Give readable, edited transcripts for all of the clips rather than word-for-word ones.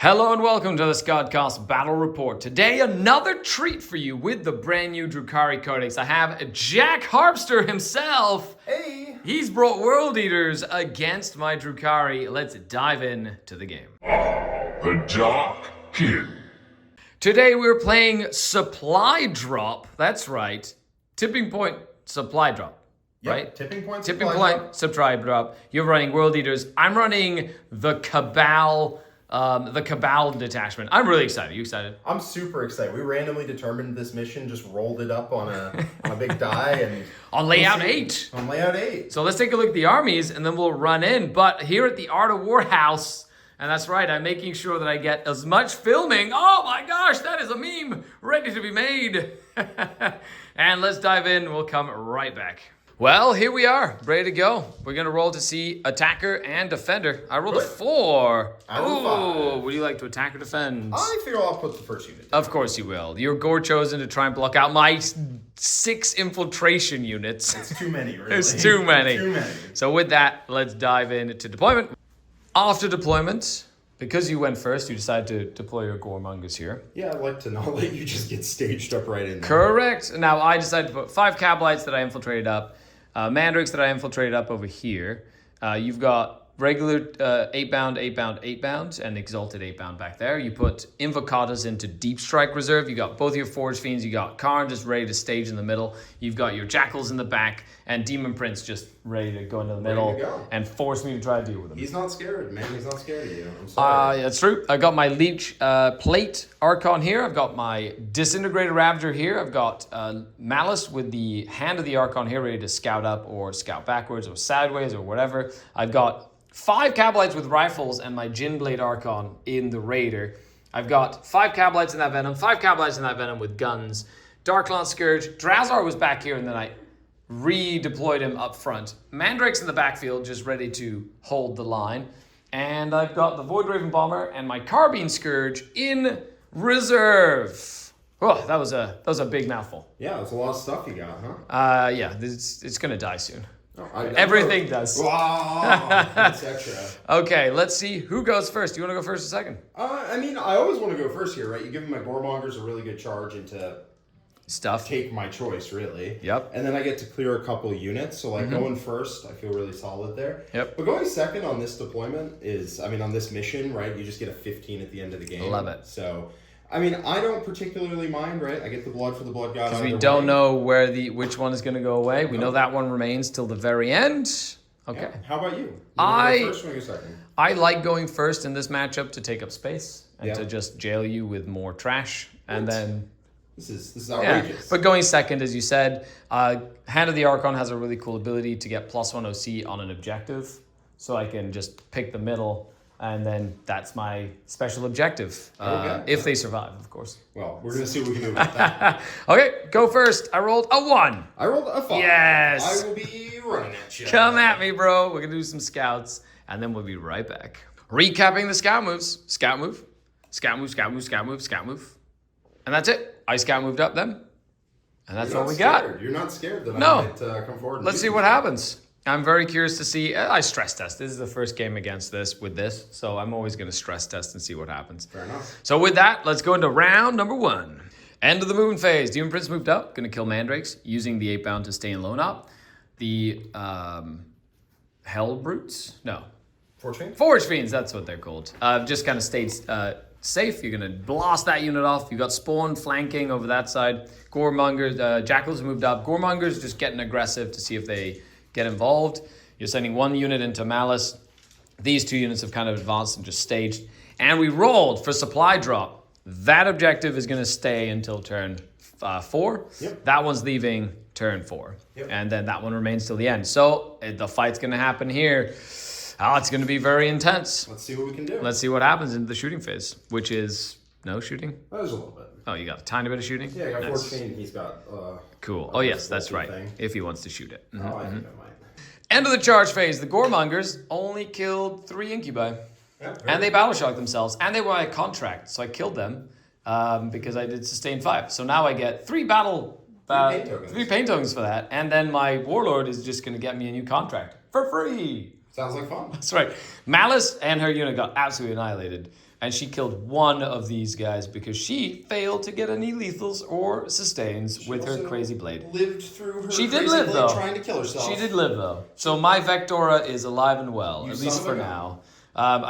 Hello and welcome to the Skaredcast Battle Report. Today, another treat for you with the brand new Drukhari Codex. I have Jack Harpster himself. Hey! He's brought World Eaters against my Drukhari. Let's dive in to the game. The Dark King. Today, we're playing Supply Drop. That's right. Tipping Point Supply Drop. Yep, Right? Tipping Point Supply Drop. You're running World Eaters. I'm running the Cabal. The Cabal Detachment. I'm really excited. You excited? I'm super excited. We randomly determined this mission, just rolled it up on a big die and On layout 8. On layout 8. So let's take a look at the armies and then we'll run in. But here at the Art of War house, and that's right, I'm making sure that I get as much filming. Oh my gosh, that is a meme ready to be made. And let's dive in. We'll come right back. Well, here we are, ready to go. We're going to roll to see attacker and defender. I rolled a 4. I rolled a 5. Would you like to attack or defend? I figure I'll put the first unit down. Of course you will. You're gore chosen to try and block out my 6 infiltration units. It's too many, really. It's too many. Too many. So with that, let's dive into deployment. After deployment, because you went first, you decided to deploy your goremongers here. Yeah, I'd like to not let you just get staged up right in there. Correct. Now I decided to put 5 Kabalites that I infiltrated up, Mandrakes that I infiltrated up over here. You've got regular 8-bound, 8-bound, 8-bound, and exalted 8-bound back there. You put Invocatas into Deep Strike Reserve. You got both your Forge Fiends. You got Khorne just ready to stage in the middle. You've got your Jackals in the back, and Demon Prince just ready to go into the middle and force me to try to deal with him. He's not scared, man. He's not scared of you. I'm sorry. That's true. I got my Leech Plate Archon here. I've got my Disintegrated Ravager here. I've got Malice with the Hand of the Archon here ready to scout up or scout backwards or sideways or whatever. I've got 5 Kabalites with rifles and my Jin Blade Archon in the Raider. I've got 5 Kabalites in that Venom, 5 Kabalites in that Venom with guns. Darklance Scourge. Drazar was back here and then I redeployed him up front. Mandrakes in the backfield just ready to hold the line. And I've got the Void Raven Bomber and my Carbine Scourge in reserve. Oh, that was a big mouthful. Yeah, that's a lot of stuff you got, huh? Yeah, it's gonna die soon. Oh, Everything does. Wow, that's extra. Okay, let's see who goes first. Do you want to go first or second? I mean, I always want to go first here, right? You give my Goremongers a really good charge into Stuff. take my choice, really. Yep. And then I get to clear a couple units. So, like, going first, I feel really solid there. Yep. But going second on this deployment is, I mean, on this mission, right, you just get a 15 at the end of the game. Love it. So, I mean, I don't particularly mind, right? I get the blood for the blood god. Because we don't know which one is going to go away. We know that one remains till the very end. Okay. Yeah. How about you? I go first or go second? I like going first in this matchup to take up space and to Yeah. just jail you with more trash. And then... This is Yeah, outrageous. but going second, as you said, Hand of the Archon has a really cool ability to get +1 OC on an objective. So I can just pick the middle, and then that's my special objective. If they survive, of course. Well, we're going to see what we can do about that. Okay, go first. I rolled a 1. I rolled a 5. Yes. I will be running at you. Come at me, bro. We're going to do some scouts, and then we'll be right back. Recapping the scout moves. Scout move. Scout move, scout move, scout move, scout move. And that's it. I scout moved up then. And that's all we got. You're not scared that No. I might come forward and Let's see what happens. I'm very curious to see. I stress test. This is the first game against this with this. So I'm always going to stress test and see what happens. Fair enough. So with that, let's go into round number 1. End of the movement phase. Demon Prince moved up. Going to kill Mandrakes using the 8-bound to stay in lone up. The Hell Brutes? No. Forge Fiend? Forge Fiends, that's what they're called. Just kind of stayed safe. You're going to blast that unit off. You got Spawn flanking over that side. Goremongers, Jackals moved up. Goremongers just getting aggressive to see if they get involved. You're sending 1 unit into Malice. These 2 units have kind of advanced and just staged. And we rolled for supply drop. That objective is going to stay until turn 4. Yep. That one's leaving turn 4. Yep. And then that one remains till the end. So the fight's going to happen here. Oh, it's going to be very intense. Let's see what we can do. Let's see what happens in the shooting phase, which is no shooting. There's a little bit. Oh, you got a tiny bit of shooting? Yeah, I got Nice. Forge Fiend. He's got... Cool. a Oh, yes, that's skeleton right. thing. If he wants to shoot it. Mhm. Oh, I think I might. End of the charge phase. The Goremongers only killed 3 incubi. Yeah, And they battle shocked themselves. And they were on a contract, so I killed them because I did sustain 5. So now I get 3 paint tokens. 3 paint tokens for that. And then my Warlord is just going to get me a new contract for free. Sounds like fun. That's right. Malice and her unit got absolutely annihilated. and she killed one of these guys because she failed to get any lethals or sustains with her crazy blade. Lived through her She crazy did live, blade though. trying to kill herself. She did live, though. So my Vectora is alive and well, You at son least of a for gun. now.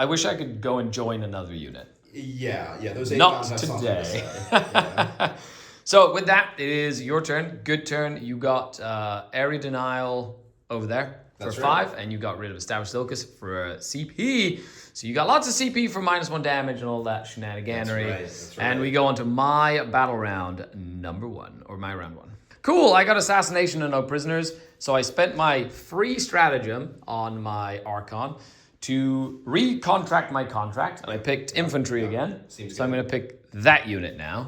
I wish I could go and join another unit. Yeah, those 8 Not guns have something to today. say. Yeah. So with that, it is your turn. Good turn. You got area denial over there for That's 5, right. and you got rid of established locus for CP. So you got lots of CP for -1 damage and all that shenaniganery. That's right. And we go on to my battle round number 1, or my round 1. Cool, I got assassination and no prisoners. So I spent my free stratagem on my Archon to recontract my contract, and I picked infantry again. Seems So I'm good. going to pick that unit now.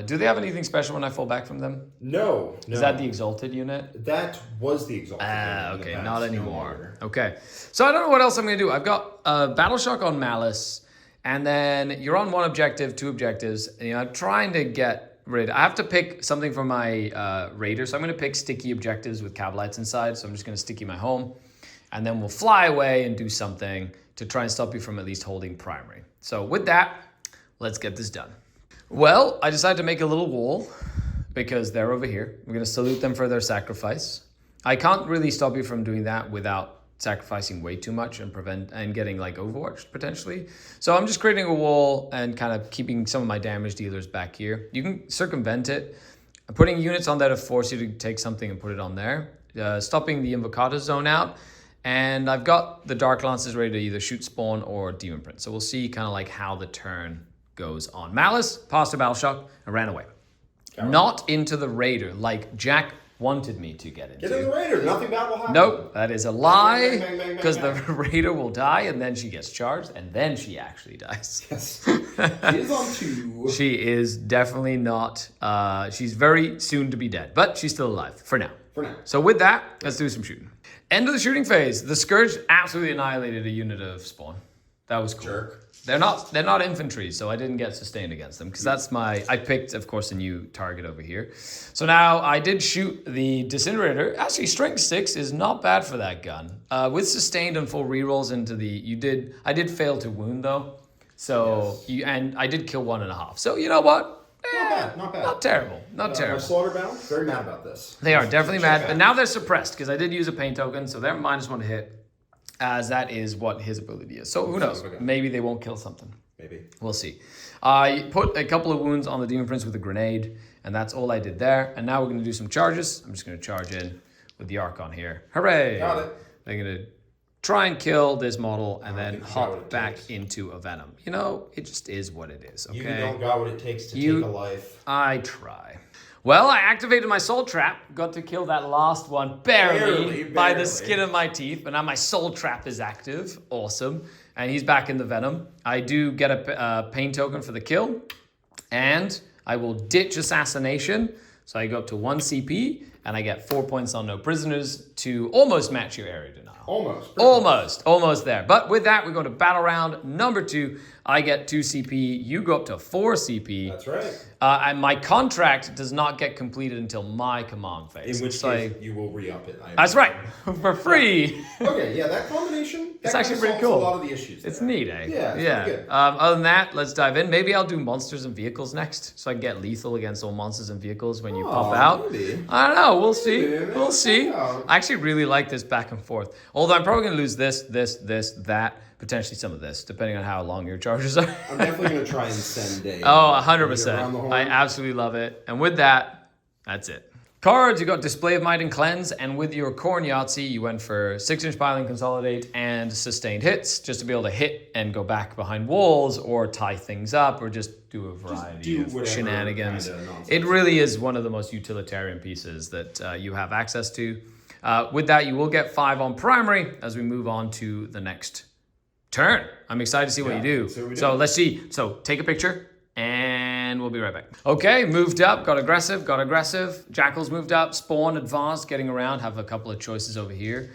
Do they have anything special when I fall back from them? No. Is that the Exalted unit? That was the Exalted. unit in the Okay, past, not no anymore. longer. Okay, so I don't know what else I'm going to do. I've got Battle Shock on Malice, and then you're on 1 objective, 2 objectives. And, I'm trying to get rid. I have to pick something for my Raider, so I'm going to pick sticky objectives with Kabalites inside. So I'm just going to sticky my home, and then we'll fly away and do something to try and stop you from at least holding primary. So with that, let's get this done. Well, I decided to make a little wall because they're over here. We're going to salute them for their sacrifice. I can't really stop you from doing that without sacrificing way too much and getting like overwatched potentially. So I'm just creating a wall and kind of keeping some of my damage dealers back here. You can circumvent it. I'm putting units on there to force you to take something and put it on there. Stopping the Invocata zone out. And I've got the Dark Lances ready to either shoot Spawn or Demon Prince. So we'll see kind of like how the turn goes on. Malice, passed a Battle Shock, and ran away. Not into the Raider, like Jack wanted me to get into. Get in the Raider. Nothing bad will happen. Nope, that is a lie, Bang, bang, bang, because the bang. Raider will die, and then she gets charged, and then she actually dies. Yes. She is on 2. She is definitely not, she's very soon to be dead, but she's still alive, for now. For now. So with that, let's do some shooting. End of the shooting phase. The Scourge absolutely annihilated a unit of Spawn. That was cool. Jerk. They're not infantry, so I didn't get sustained against them because I picked, of course, a new target over here. So now I did shoot the Disintegrator. Actually, strength 6 is not bad for that gun. With sustained and full rerolls into I did fail to wound though. So and I did kill 1.5. So you know what? Not bad. Not terrible. Not terrible. Our Slaughterbound, very mad about this. They are definitely Check mad, that. but now they're suppressed because I did use a pain token, so they're -1 to hit. As that is what his ability is. So who knows? Okay. Maybe they won't kill something. Maybe. We'll see. I put a couple of wounds on the Demon Prince with a grenade, and that's all I did there. And now we're going to do some charges. I'm just going to charge in with the Archon here. Hooray! Got it. They're going to try and kill this model and then think you got what hop it back takes. into a Venom. You know, it just is what it is, okay? You don't got what it takes to You- take a life. I try. Well, I activated my soul trap, got to kill that last one barely by the Barely. skin of my teeth, but now my soul trap is active. Awesome. And he's back in the Venom. I do get a pain token for the kill, and I will ditch assassination. So I go up to 1 CP, and I get 4 points on no prisoners to almost match your area denial. Almost there. But with that, we go to battle round number 2. I get 2 CP. You go up to 4 CP. That's right. And my contract does not get completed until my command phase. In which So case, you will re-up it. that's right, for free. Okay, yeah, that combination. It's that actually kinda pretty solves cool. A lot of the issues. It's there. neat, eh? Yeah, it's yeah. pretty good. Other than that, let's dive in. Maybe I'll do monsters and vehicles next, so I can get lethal against all monsters and vehicles when you pop out. Maybe. I don't know. We'll see. Maybe. We'll see. Yeah. I actually really like this back and forth. Although I'm probably going to lose this, that, potentially some of this, depending on how long your charges are. I'm definitely going to try and send a... Oh, around the 100%. horn. I absolutely love it. And with that, that's it. Cards, you got Display of Might and Cleanse, and with your Khorne Yahtzee, you went for 6-inch piling, consolidate, and sustained hits, just to be able to hit and go back behind walls, or tie things up, or just do a variety do of whatever shenanigans. kinda nonsense. It really is one of the most utilitarian pieces that you have access to. With that, you will get 5 on primary as we move on to the next turn. I'm excited to see what you do. let's see what we So do. let's see. So take a picture and we'll be right back. Okay, moved up, got aggressive. Jackals moved up, Spawn advanced, getting around, have a couple of choices over here.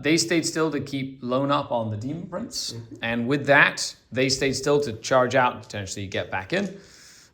They stayed still to keep lone up on the Demon Prince. And with that, they stayed still to charge out and potentially get back in.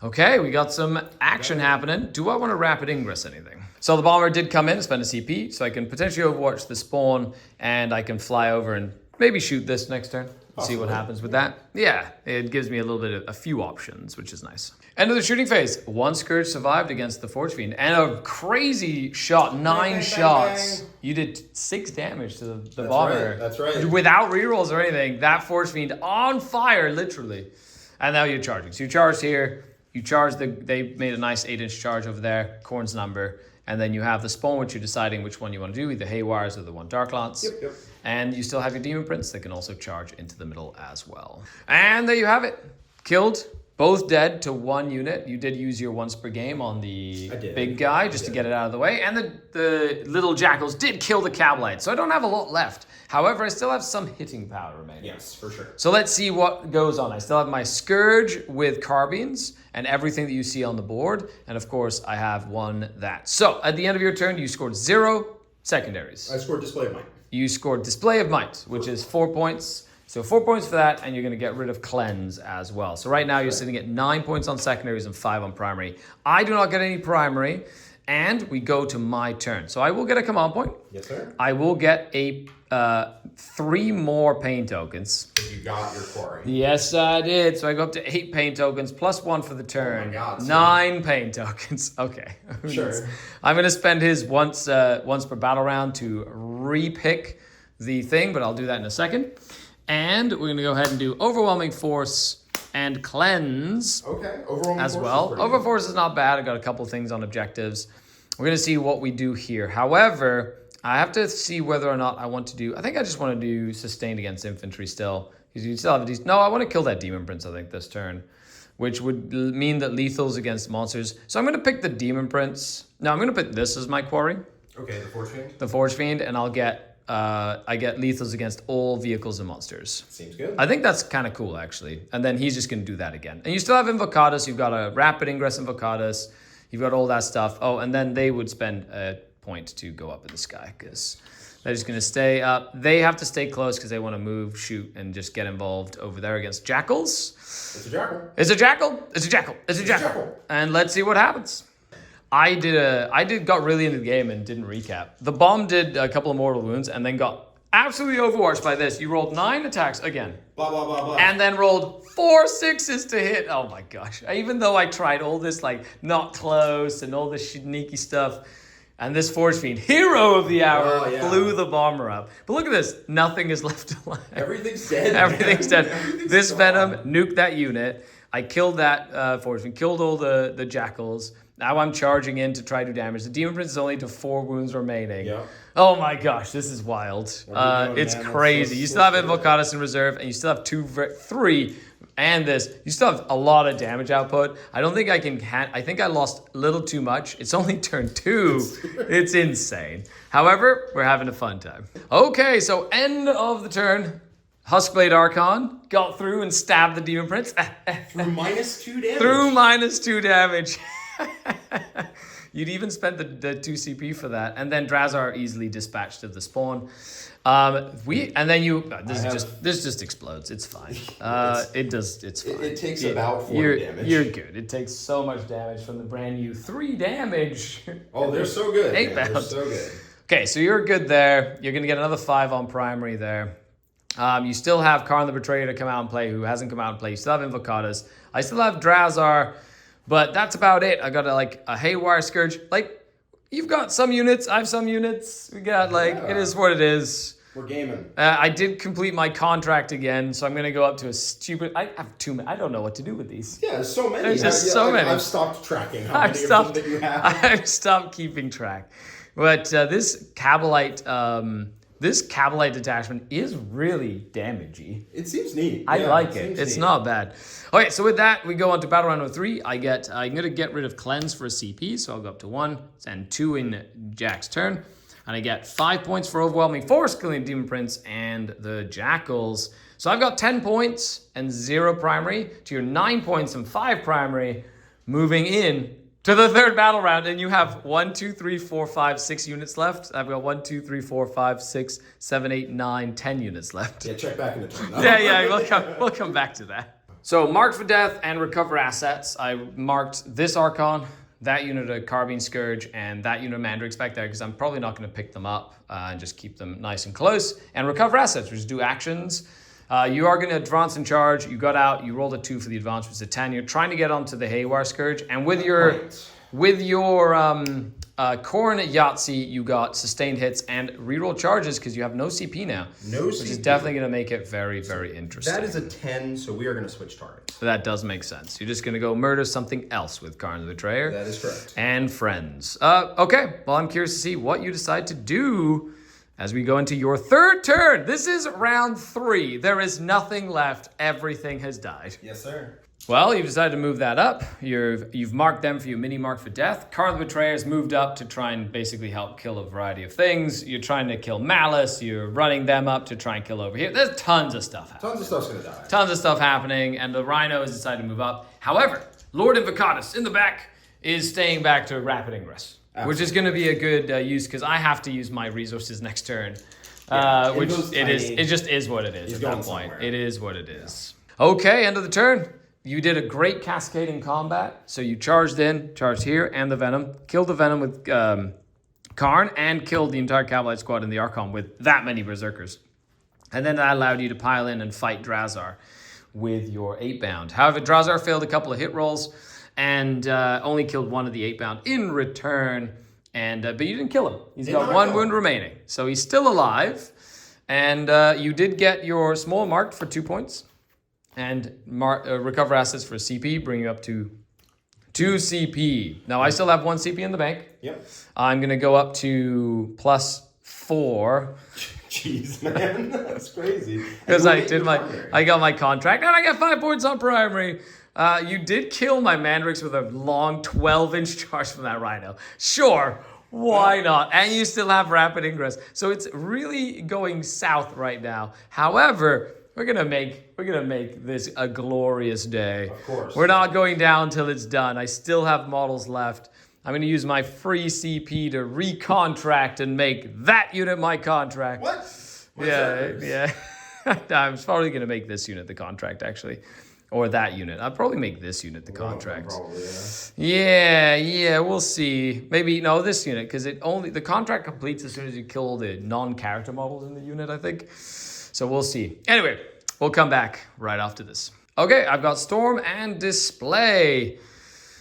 Okay, we got some action happening. Do I want to rapid ingress anything? So the bomber did come in and spend a CP, so I can potentially overwatch the Spawn, and I can fly over and maybe shoot this next turn. See what Possibly. happens with that. Yeah, it gives me a little bit of a few options, which is nice. End of the shooting phase. One Scourge survived against the Forge Fiend, and a crazy shot, 9 bang, shots. bang. You did 6 damage to the That's bomber. right, that's right. Without rerolls or anything. That Forge Fiend on fire, literally. And now you're charging. So you charged here. You charge they made a nice 8-inch charge over there, Khorne's number. And then you have the spawn, which you're deciding which one you want to do, either Haywires or the one Dark Lance. Yep. And you still have your Demon Prince that can also charge into the middle as well. And there you have it. Killed, both dead to 1 unit. You did use your once per game on the big guy just to get it out of the way. And the little jackals did kill the Kabalite, so I don't have a lot left. However, I still have some hitting power remaining. Yes, for sure. So let's see what goes on. I still have my Scourge with carbines and everything that you see on the board. And of course, I have one that. So at the end of your turn, you scored 0 secondaries. I scored Display of Might. You scored Display of Might, which is 4 points. So 4 points for that, and you're going to get rid of Cleanse as well. So right now you're sitting at 9 points on secondaries and 5 on primary. I do not get any primary, and we go to my turn. So I will get a command point. Yes, sir. I will get a 3 more pain tokens. You got your quarry. Yes, I did. So I go up to 8 pain tokens plus 1 for the turn. Oh my God, 9 pain tokens. Okay. Sure. I'm going to spend his once per battle round to repick the thing, but I'll do that in a second. And we're going to go ahead and do Overwhelming Force and Cleanse. Okay. Overwhelming as Force well. is pretty Overwhelming Force is not bad. I got a couple things on objectives. We're going to see what we do here. However, I have to see whether or not I want to do... I think I just want to do Sustained against Infantry still. Because you still have these... No, I want to kill that Demon Prince, I think, this turn. Which would mean that lethals against monsters. So I'm going to pick the Demon Prince. No, I'm going to put this as my quarry. Okay, the Forge Fiend. The Forge Fiend. And I'll get... I get lethals against all vehicles and monsters. Seems good. I think that's kind of cool, actually. And then he's just going to do that again. And you still have Invocatus. You've got a Rapid Ingress Invocatus. You've got all that stuff. Oh, and then they would spend a point to go up in the sky because they're just going to stay up. They have to stay close because they want to move, shoot, and just get involved over there against jackals. It's a jackal. It's a jackal. It's a jackal. It's a jackal. And let's see what happens. I got really into the game and didn't recap. The bomb did a couple of mortal wounds and then got absolutely overwatched by this. You rolled 9 attacks again. Blah, blah, blah, blah. And then rolled 4 6s to hit. Oh my gosh. Even though I tried all this like not close and all this sneaky stuff, and this Forge Fiend, hero of the hour, blew the bomber up. But look at this. Nothing is left alive. Everything's dead. Everything's dead. Everything's This gone. Venom nuked that unit. I killed that Forge Fiend, killed all the jackals. Now I'm charging in to try to do damage. The Demon Prince is only to 4 wounds remaining. Yeah. Oh my gosh, this is wild. It's man? crazy. You still have Invocatus in reserve, and you still have 3, and this. You still have a lot of damage output. I don't think I can. I think I lost a little too much. It's only turn 2. It's insane. However, we're having a fun time. Okay, so end of the turn. Huskblade Archon got through and stabbed the Demon Prince. Through -2 damage. Through -2 damage. You'd even spent the 2 CP for that, and then Drazar easily dispatched of the spawn. This just explodes. It's fine. It's fine. It takes about 4 damage. You're good. It takes so much damage from the brand new 3 damage. Oh, they're so good. 8 man. They're pounds. so good. Okay, so you're good there. You're gonna get another 5 on primary there. You still have Khorne the Betrayer to come out and play, who hasn't come out and play. You still have Invocatus. I still have Drazar. But that's about it. I got a Haywire Scourge. Like, you've got some units. I have some units. We got it is what it is. We're gaming. I did complete my contract again, so I'm going to go up to a stupid... I have too many. I don't know what to do with these. Yeah, there's so many. There's just so many. I've stopped tracking how many of them that you have. I've stopped keeping track. But this Kabalite detachment is really damagey. It seems neat. I like it. It's not bad. Okay, so with that, we go on to battle round 3. I'm going to get rid of Cleanse for a CP, so I'll go up to 1 and 2 in Jack's turn. And I get 5 points for Overwhelming Force, killing Demon Prince and the Jackals. So I've got 10 points and 0 primary to your 9 points and 5 primary, moving in to the 3rd battle round, and you have 1, 2, 3, 4, 5, 6 units left. I've got 1, 2, 3, 4, 5, 6, 7, 8, 9, 10 units left. Yeah, check back in the turn. No? Yeah, we'll come back to that. So mark for death and recover assets. I marked this Archon, that unit of Carbine Scourge, and that unit of Mandrakes back there because I'm probably not going to pick them up and just keep them nice and close. And recover assets, which is do actions. You are going to advance and charge. You got out. You rolled a 2 for the advance, which is a 10. You're trying to get onto the Haywire Scourge. And with your Khorne Yahtzee, you got sustained hits and reroll charges because you have no CP now. Which is definitely going to make it very, very interesting. That is a 10, so we are going to switch targets. That does make sense. You're just going to go murder something else with Khorne the Betrayer. That is correct. And friends. Okay, well, I'm curious to see what you decide to do as we go into your third turn. This is round 3. There is nothing left. Everything has died. Yes, sir. Well, you've decided to move that up. You've marked them for your mini mark for death. Khorne the Betrayer has moved up to try and basically help kill a variety of things. You're trying to kill Malice. You're running them up to try and kill over here. There's tons of stuff happening. Tons of stuff's going to die. Tons of stuff happening, and the Rhino has decided to move up. However, Lord Invocatus in the back is staying back to rapid ingress. Absolutely. Which is going to be a good use because I have to use my resources next turn, which it just is what it is at that point. Somewhere. It is what it is. Yeah. Okay, end of the turn. You did a great cascading combat. So you charged here, and the Venom. Killed the Venom with Khorne and killed the entire Kabalite squad in the Archon with that many Berserkers. And then that allowed you to pile in and fight Drazar with your 8-bound. However, Drazar failed a couple of hit rolls and only killed one of the 8-bound in return. And but you didn't kill him. He's got 1 wound remaining. So he's still alive. And you did get your small marked for 2 points. And recover assets for CP, bring you up to 2 CP. Now, I still have 1 CP in the bank. Yep. I'm going to go up to +4. Jeez, man. That's crazy. Because I got my contract, and I got 5 points on primary. You did kill my Mandrix with a long 12-inch charge from that Rhino. Sure. Why not? And you still have rapid ingress. So it's really going south right now. However, we're gonna make this a glorious day. Of course. We're not going down till it's done. I still have models left. I'm gonna use my free CP to recontract and make that unit my contract. What? Yeah. I'm probably gonna make this unit the contract actually. Or that unit. I'll probably make this unit the contract. Probably, yeah. Yeah, we'll see. Maybe, no, this unit, because the contract completes as soon as you kill the non-character models in the unit, I think. So we'll see. Anyway, we'll come back right after this. Okay, I've got Storm and Display.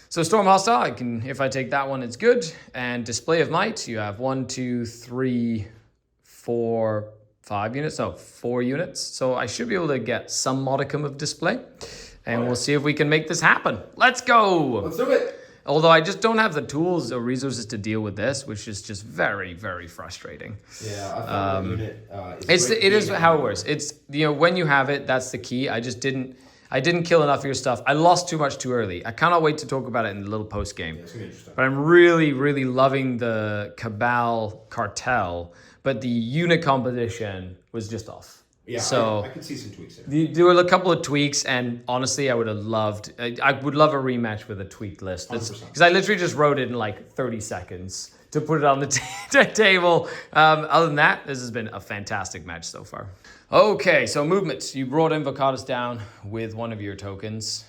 So Storm Hostile, if I take that one, it's good. And Display of Might, you have 1, 2, 3, 4, 5 units. No, 4 units. So I should be able to get some modicum of display. And we'll see if we can make this happen. Let's go! Let's do it! Although I just don't have the tools or resources to deal with this, which is just very, very frustrating. Yeah, I found that unit. It is how it works. It's when you have it, that's the key. I didn't kill enough of your stuff. I lost too much too early. I cannot wait to talk about it in the little post game. Yeah, it's gonna be interesting. But I'm really, really loving the Cabal Cartel, but the unit composition was just off. Yeah, so I could see some tweaks there. There were a couple of tweaks, and honestly, I would love a rematch with a tweaked list. Because I literally just wrote it in like 30 seconds to put it on the table. Other than that, this has been a fantastic match so far. Okay, so movements. You brought Invocatus down with one of your tokens,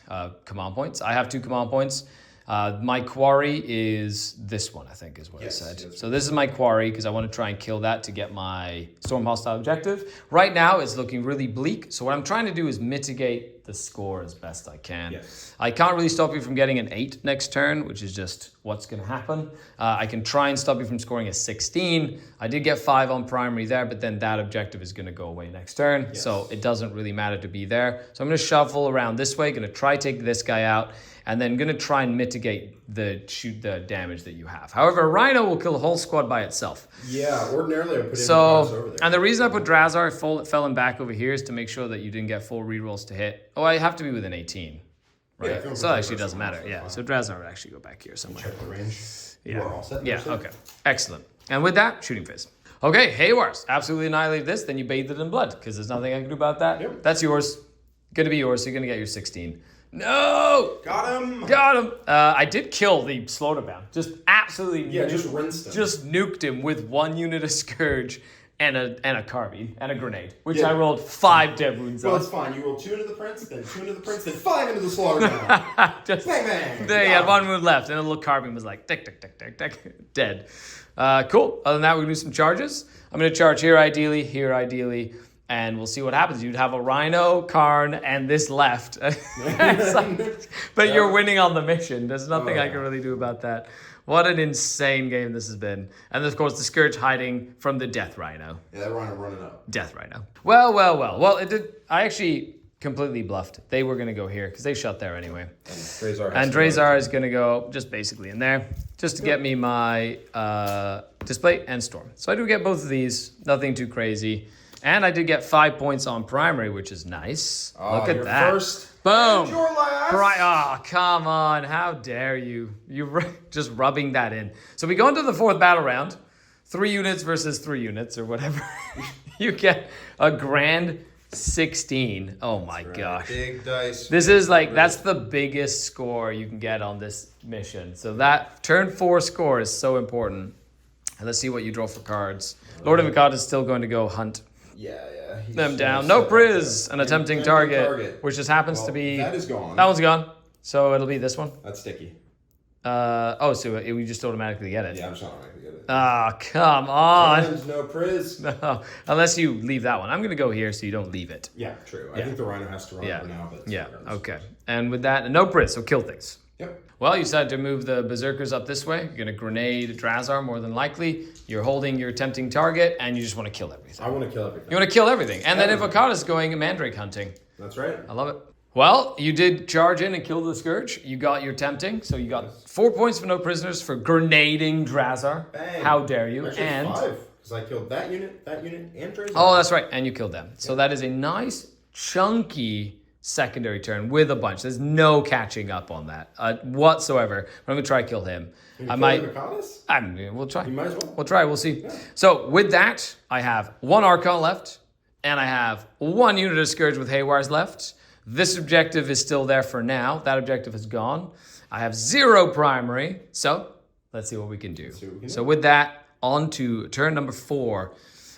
command points. I have 2 command points. My quarry is this one, I think is what I said. Yes. So this is my quarry because I want to try and kill that to get my Storm Hostile objective. Right now it's looking really bleak. So what I'm trying to do is mitigate the score as best I can. Yes. I can't really stop you from getting an 8 next turn, which is just what's going to happen. I can try and stop you from scoring a 16. I did get 5 on primary there, but then that objective is going to go away next turn. Yes. So it doesn't really matter to be there. So I'm going to shuffle around this way, going to try take this guy out, and then going to try and mitigate the damage that you have. However, a Rhino will kill a whole squad by itself. Yeah, ordinarily I would put Invocatus over there. And the reason I put Drazar fell him back over here is to make sure that you didn't get full rerolls to hit. Oh, I have to be within 18, right? Yeah, so it actually doesn't matter. Yeah, so Drazar would actually go back here somewhere. Check the range. Yeah. You are all set. Yeah, okay. Excellent. And with that, shooting phase. Okay, Haywires. Absolutely annihilate this, then you bathe it in blood, because there's nothing I can do about that. Yep. That's yours. Going to be yours, so you're going to get your 16. No! Got him! I did kill the Slaughterbound. Just absolutely just rinsed him. Just nuked him with 1 unit of Scourge and a carbine and a grenade, which I rolled 5 dead wounds on. Well, it's fine. You rolled 2 into the Prince, then 2 into the Prince, then 5 into the Slaughterbound. Just bang, bang! There, you had 1 wound left, and a little carbine was like, tick, tick, tick, tick, tick, dead. Cool. Other than that, we're going to do some charges. I'm going to charge here ideally, and we'll see what happens. You'd have a Rhino, Khorne, and this left. But you're winning on the mission. There's nothing I can really do about that. What an insane game this has been. And of course, the Scourge hiding from the Death Rhino. Yeah, that Rhino running up. Death Rhino. Well, it did. I actually completely bluffed. They were going to go here because they shut there anyway. And Drazar is going to go just basically in there just to get me my display and storm. So I do get both of these. Nothing too crazy. And I did get 5 points on primary, which is nice. Look at that. First. Boom. Your last. Oh, come on. How dare you? You're just rubbing that in. So we go into the 4th battle round. 3 units versus 3 units or whatever. You get a grand 16. Oh my gosh. Big dice. This is like, that's the biggest score you can get on this mission. So that turn 4 score is so important. And let's see what you draw for cards. Lord of Akkad is still going to go hunt. Yeah. Them down. No Priz, an attempting target, which just happens to be... That is gone. That one's gone. So it'll be this one. That's sticky. So we just automatically get it. Yeah, I'm just automatically get it. Ah, come on. And no Priz. No, unless you leave that one. I'm going to go here so you don't leave it. Yeah, true. I think the Rhino has to run for now. But Okay. And with that, no Priz, so kill things. Yep. Well, you decided to move the Berserkers up this way. You're going to grenade Drazar more than likely. You're holding your tempting target, and you just want to kill everything. I want to kill everything. You want to kill everything. And then Invocata is going Mandrake hunting. That's right. I love it. Well, you did charge in and kill the Scourge. You got your tempting, so you got 4 points for no prisoners for grenading Drazar. Bang. How dare you? Actually, and 5, because I killed that unit, and Drazar. Oh, that's right. And you killed them. So that is a nice, chunky secondary turn with a bunch. There's no catching up on that whatsoever. I'm going to try to kill him. I might. We'll try. You might as well. We'll try. We'll see. Yeah. So with that, I have 1 Archon left, and I have 1 unit of Scourge with Haywires left. This objective is still there for now. That objective is gone. I have 0 primary. So let's see what we can do. So with that, on to turn number 4.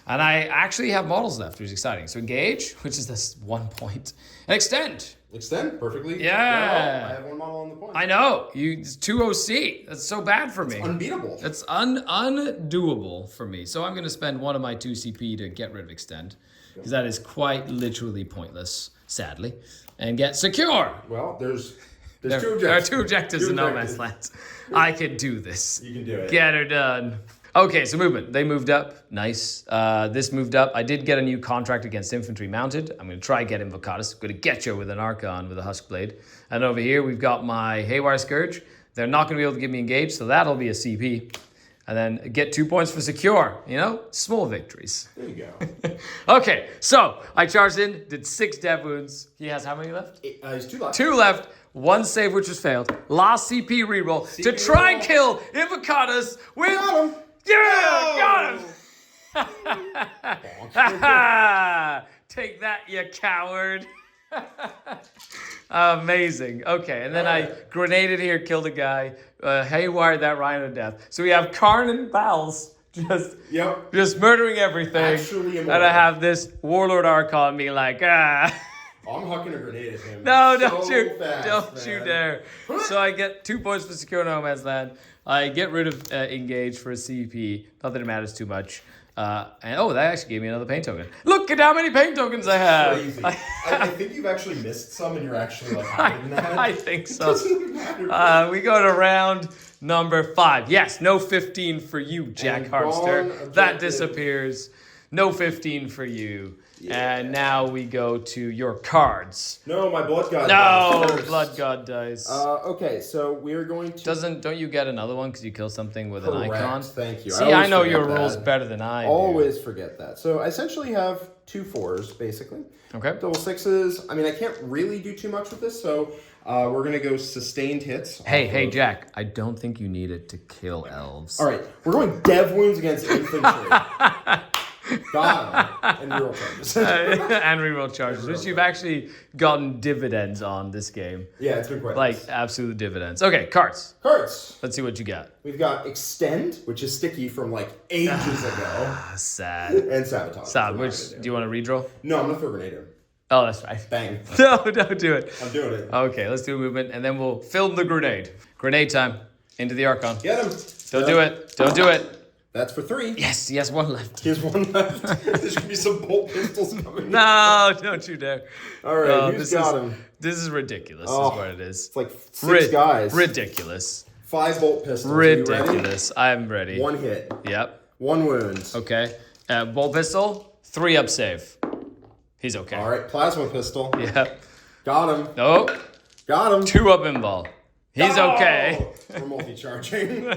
And I actually have models left, which is exciting. So engage, which is this 1 point. And extend. Extend perfectly. Yeah. I have 1 model on the point. I know. It's 2 OC. That's so bad for me. It's unbeatable. It's undoable for me. So I'm going to spend 1 of my 2 CP to get rid of extend. Because that is quite literally pointless, sadly. And get secure. Well, there's 2 objectives. There are 2 objectives in No Man's Land. I can do this. You can do it. Get her done. Okay, so movement. They moved up. Nice. This moved up. I did get a new contract against infantry mounted. I'm going to try get Invocatus. I'm going to get you with an Archon with a Husk Blade. And over here, we've got my Haywire Scourge. They're not going to be able to give me engaged, so that'll be a CP. And then get 2 points for secure. You know, small victories. There you go. Okay, so I charged in, did 6 dev wounds. He has how many left? He's 2 left. 2 left. 1 save, which was failed. Last CP reroll to try and kill Invocatus with... Got him. Yeah, got him! Take that, you coward. Amazing. Okay, and then I grenaded here, killed a guy, haywired that Rhino to death. So we have Khorne and Bowels just murdering everything. Actually and I have this Warlord Archon being like, I'm hucking a grenade at him. No, don't shoot. Fast, don't you dare. So I get 2 points for secure No Man's Land. I get rid of engage for a CP. Not that it matters too much. And that actually gave me another paint token. Look at how many paint tokens I have. Crazy. I think you've actually missed some and you're actually like hiding that. I think so. We go to round number 5. Yes, no 15 for you, Jack Harpster. That disappears. No 15 for you. Yeah. And now we go to your cards. No, my Blood God dice. No, Blood God dice. Okay, so we're going to... Don't you get another one because you kill something with an icon? Thank you. See, I know your rules better than I do. Always forget that. So I essentially have 2 4s, basically. Okay. Double 6s. I mean, I can't really do too much with this, so we're going to go sustained hits. Hey, Jack, I don't think you need it to kill elves. All right, we're going dev wounds against infantry. Got him. And reroll charges. And reroll charges, which you've actually gotten dividends on this game. Yeah, it's been quite like nice. Absolute dividends. Okay, cards. Cards. Let's see what you got. We've got Extend, which is sticky from like ages ago. Sad. And Sabotage. Sad. Which do you want to redraw? No, I'm gonna throw a grenade in. Oh, that's right. Bang. No, don't do it. I'm doing it. Okay, let's do a movement, and then we'll film the grenade. Grenade time. Into the Archon. Get him. Don't do it. Don't do it. That's for 3. Yes, one left. He has 1 left. There should be some bolt pistols coming. No, don't you dare. All right, who's got him? This is ridiculous, is what it is. It's like 6 guys. Ridiculous. 5 bolt pistols. Ridiculous. I'm ready. 1 hit. Yep. 1 wound. Okay. Bolt pistol, 3 up save. He's okay. All right, plasma pistol. Yep. Got him. Oh, Got him. 2 up invul. He's okay. We're multi-charging.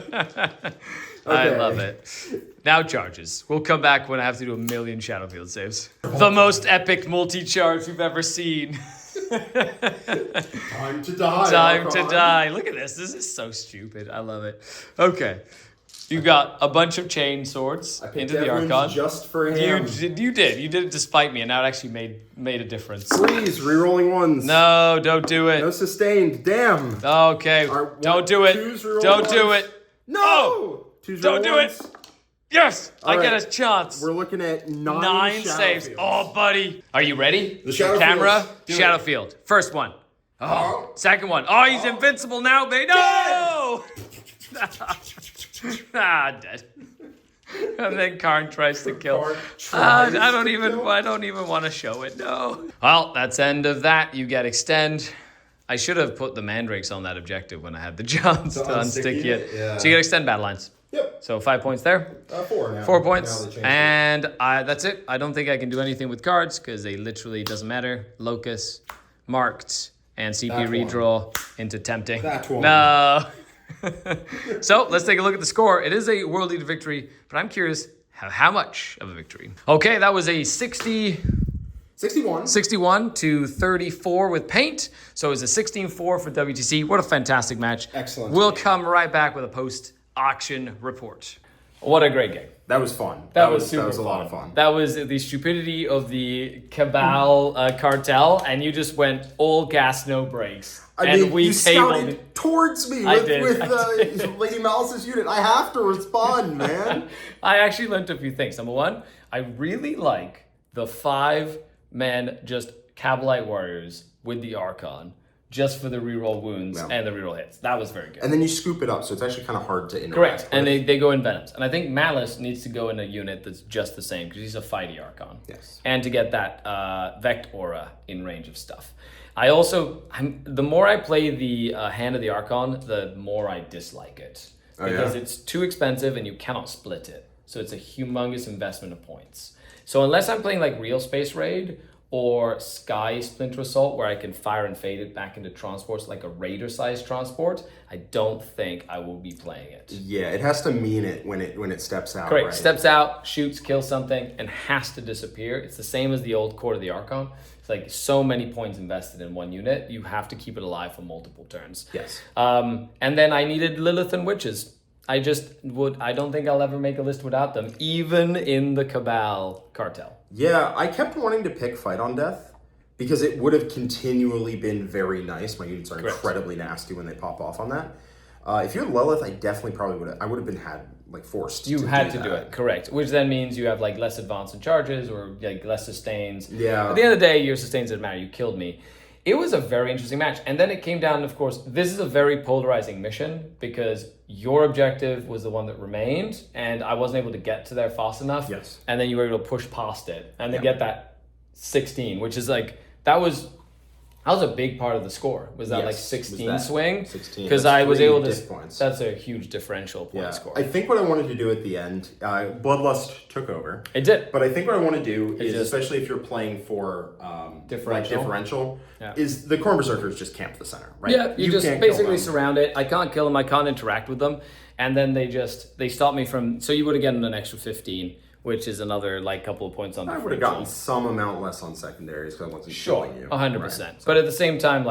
I love it. Now charges. We'll come back when I have to do a million Shadowfield saves. The most epic multi-charge we've ever seen. Time to die. Time to die. Look at this. This is so stupid. I love it. Okay. You got a bunch of chain swords into the Archon. Just for him. You did it despite me, and now it actually made a difference. Please, rerolling 1s. No, don't do it. No sustained. Damn. Okay, don't do it. Don't do it. No. Oh, 2s don't do it. Yes, I get a chance. We're looking at 9 saves. Oh, buddy. Are you ready? The Shadowfield. Camera, Shadowfield. First one. Oh, second one. Oh, he's invincible now, baby. No! Dead. And then Khorne tries to kill. I don't even want to show it. No. Well, that's end of that. You get extend. I should have put the mandrakes on that objective when I had the chance to unstick it. Yeah. So you get extend battle lines. Yep. So 5 points there. 4 now. 4 points. And that's it. I don't think I can do anything with cards because they literally doesn't matter. Locus, marked, and CP redraw into tempting. That one. No. So let's take a look at the score. It is a world leader victory, but I'm curious how much of a victory. Okay, that was a 61 to 34 with paint. So it was a 16-4 for WTC. What a fantastic match. Excellent. We'll come right back with a post-auction report. What a great game. That was fun. That was super That was a fun. lot of fun. That was the stupidity of the Cabal cartel, and you just went all gas, no brakes. You scouted towards me with did. Lady Malice's unit. I have to respond, man. I actually learned a few things. Number one, I really like the 5-man just Kabalite warriors with the Archon, just for the reroll wounds and the reroll hits. That was very good. And then you scoop it up, so it's actually kind of hard to interact. Correct, with. and they go in Venoms. And I think Malice needs to go in a unit that's just the same, because he's a fighty Archon. Yes. And to get that Vect Aura in range of stuff. I also, the more I play the Hand of the Archon, the more I dislike it. Because it's too expensive and you cannot split it. So it's a humongous investment of points. So unless I'm playing like Real Space Raid or Sky Splinter Assault, where I can fire and fade it back into transports like a Raider-sized transport, I don't think I will be playing it. Yeah, it has to mean it when it steps out. Correct. Right? Steps out, shoots, kills something, and has to disappear. It's the same as the old Court of the Archon. It's like so many points invested in one unit. You have to keep it alive for multiple turns. Yes. And then I needed Lilith and Witches. I don't think I'll ever make a list without them, even in the Cabal cartel. Yeah, I kept wanting to pick Fight on Death because it would have continually been very nice. My units are incredibly nasty when they pop off on that. If you're Lilith, I definitely probably would have. I would have been forced. You had to do it, correct? Which then means you have like less advance in charges or like less sustains. Yeah. At the end of the day, your sustains didn't matter. You killed me. It was a very interesting match. And then it came down, of course, this is a very polarizing mission because your objective was the one that remained and I wasn't able to get to there fast enough. Yes. And then you were able to push past it and then get that 16, which is like, that was a big part of the score. Was that 16 swing? 16. Because I was able to, points. that's a huge differential point score. I think what I wanted to do at the end, Bloodlust took over. It did. But I think what I want to do is, especially if you're playing for differential, is the Khorne Berserkers just camp the center, right? Yeah, you just basically surround it. I can't kill them. I can't interact with them. And then they stop me from, so you would have gotten an extra 15, which is another couple of points on the I would have gotten some amount less on secondaries because I wasn't killing you. 100%. Right? But at the same time,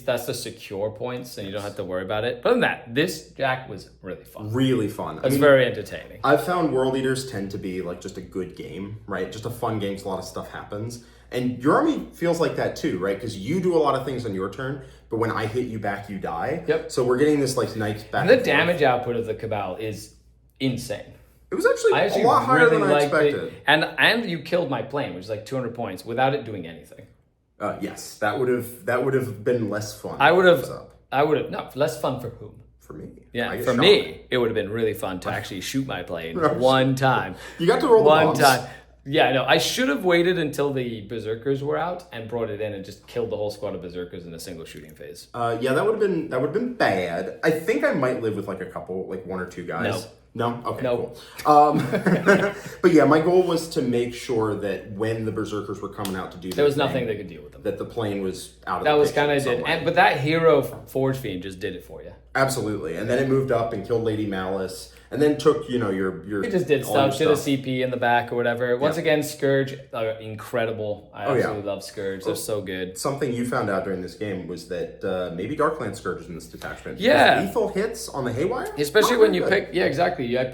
that's the secure points and you don't have to worry about it. But other than that, this Jack was really fun. Really fun. It's very entertaining. I've found World Eaters tend to be just a good game, right? Just a fun game, so a lot of stuff happens. And your army feels like that too, right? Because you do a lot of things on your turn, but when I hit you back, you die. Yep. So we're getting this nice back. And the damage output of the Cabal is insane. It was actually a lot higher than I expected. And you killed my plane, which is 200 points, without it doing anything. Yes, that would have been less fun. I would have less fun for whom? for me. Yeah, I get for shot. me, it would have been really fun to actually shoot my plane one time. You got to roll the one bombs. time. Yeah, I know. I should have waited until the berserkers were out and brought it in and just killed the whole squad of berserkers in a single shooting phase. Yeah, that would have been bad. I think I might live with like a couple, like one or two guys. No? Okay, Nope. cool. But yeah, my goal was to make sure that when the berserkers were coming out to do There was nothing that could deal with them. that the plane was out of That the was picture kind in of some it. way. But that hero Forge Fiend just did it for you. Absolutely. And then it moved up and killed Lady Malice, and then took, your It just did all your stuff, did a CP in the back or whatever. Once again, Scourge are incredible. I absolutely love Scourge. They're so good. Something you found out during this game was that maybe Darkland Scourge is in this detachment. Yeah. Lethal hits on the Haywire? Especially Not when very you good. pick, yeah, exactly. I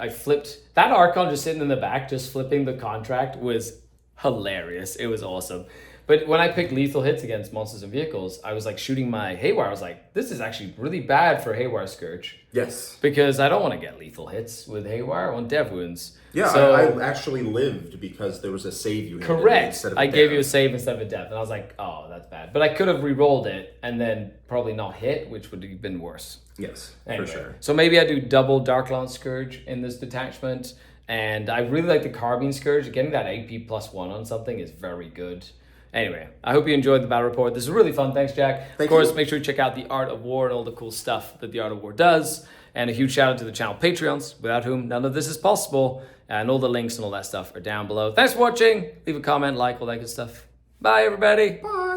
flipped that Archon just sitting in the back, just flipping the contract was hilarious. It was awesome. But when I picked lethal hits against monsters and vehicles, I was like shooting my Haywire. I was like, this is actually really bad for Haywire Scourge. Yes. Because I don't want to get lethal hits with Haywire. I want dev wounds. Yeah, so, I actually lived because there was a save you handed me correct. instead of I a gave dev. you a save instead of a death. And I was like, oh, that's bad. But I could have re-rolled it and then probably not hit, which would have been worse. Yes, Anyway, for sure. So maybe I do double Darklon Scourge in this detachment. And I really like the Carbine Scourge. Getting that AP +1 on something is very good. Anyway, I hope you enjoyed the battle report. This is really fun. Thanks, Jack. Thank of course, you. make sure you check out the Art of War and all the cool stuff that the Art of War does. And a huge shout out to the channel Patreons, without whom none of this is possible. And all the links and all that stuff are down below. Thanks for watching. Leave a comment, like, all that good stuff. Bye, everybody. Bye.